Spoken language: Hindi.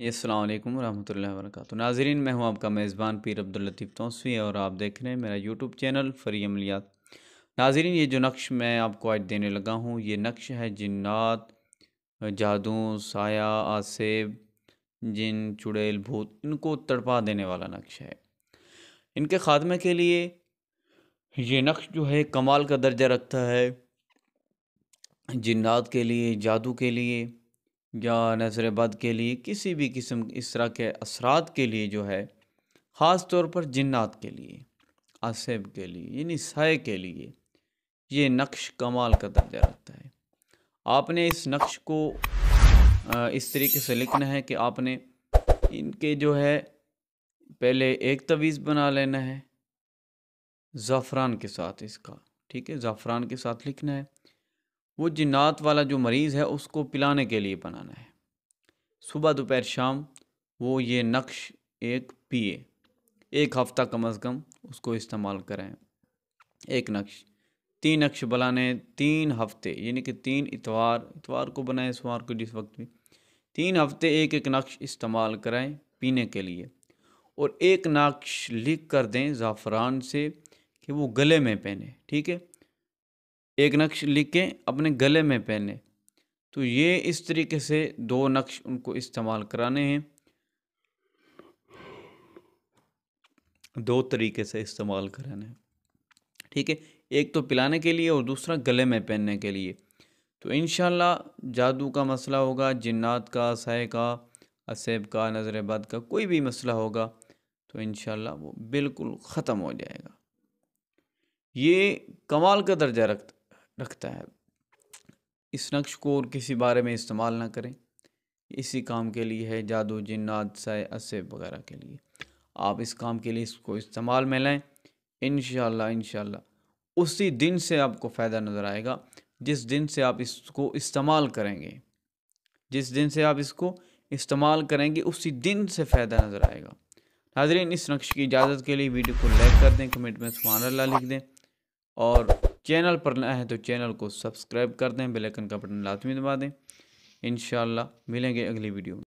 अस्सलाम वालेकुम रहमतुल्लाहि व बरकातुहू। नाज़रीन, मैं हूं आपका मेज़बान पीर अब्दुल लतीफ़ तौसवी और आप देख रहे हैं मेरा यूट्यूब चैनल फ़री अमलियात। नाज़रीन, ये जो नक्श मैं आपको आज देने लगा हूं, ये नक्श है जिन्नात, जादू, साया, आसेब, जिन, चुड़ैल, भूत, इनको तड़पा देने वाला नक्श है। इनके ख़ात्मे के लिए ये नक्श जो है कमाल का दर्जा रखता है। जिन्नात के लिए, जादू के लिए या नज़र बद के लिए, किसी भी किस्म इस तरह के असरात के लिए जो है, ख़ास तौर पर जिन्नात के लिए, आसेब के लिए, यानी साए के लिए, ये नक्श कमाल का दर्जा रखता है। आपने इस नक्श को इस तरीके से लिखना है कि आपने इनके जो है पहले एक तवीज़ बना लेना है ज़ाफ़रान के साथ इसका, ठीक है, ज़ाफ़रान के साथ लिखना है। वो जिन्नात वाला जो मरीज़ है उसको पिलाने के लिए बनाना है। सुबह दोपहर शाम वो ये नक्श एक पिए, 1 हफ़्ता कम अज़ कम उसको इस्तेमाल करें। एक नक्श 3 नक्श बनाने, 3 हफ़्ते, यानी कि 3 इतवार को बनाएं, सोमवार को, जिस वक्त भी 3 हफ़्ते एक एक नक्श इस्तेमाल कराएं पीने के लिए। और एक नक्श लिख कर दें ज़ाफ़रान से कि वो गले में पहने, ठीक है। एक नक्श लिख के अपने गले में पहने। तो ये इस तरीके से 2 नक्श उनको इस्तेमाल कराने हैं। 2 तरीके से इस्तेमाल कराना है, ठीक है। एक तो पिलाने के लिए और दूसरा गले में पहनने के लिए। तो इंशाल्लाह जादू का मसला होगा, जिन्नात का, साए का, असेब का, नज़र बद का, कोई भी मसला होगा तो इंशाल्लाह वो बिल्कुल ख़त्म हो जाएगा। ये कमाल का दर्जा रखता है। इस नक्श को और किसी बारे में इस्तेमाल ना करें, इसी काम के लिए है, जादू, जिन्नात, साए, असेब वगैरह के लिए। आप इस काम के लिए इसको इस्तेमाल में लें। इंशाल्लाह उसी दिन से आपको फ़ायदा नज़र आएगा जिस दिन से आप इसको इस्तेमाल करेंगे। जिस दिन से आप इसको इस्तेमाल करेंगे उसी दिन से फ़ायदा नज़र आएगा। नाज़रीन, इस नक्श की इजाज़त के लिए वीडियो को लाइक कर दें, कमेंट में सुभान अल्लाह लिख दें और चैनल पर नया है तो चैनल को सब्सक्राइब कर दें, बेल आइकन का बटन लाजमी दबा दें। इंशाल्लाह मिलेंगे अगली वीडियो में।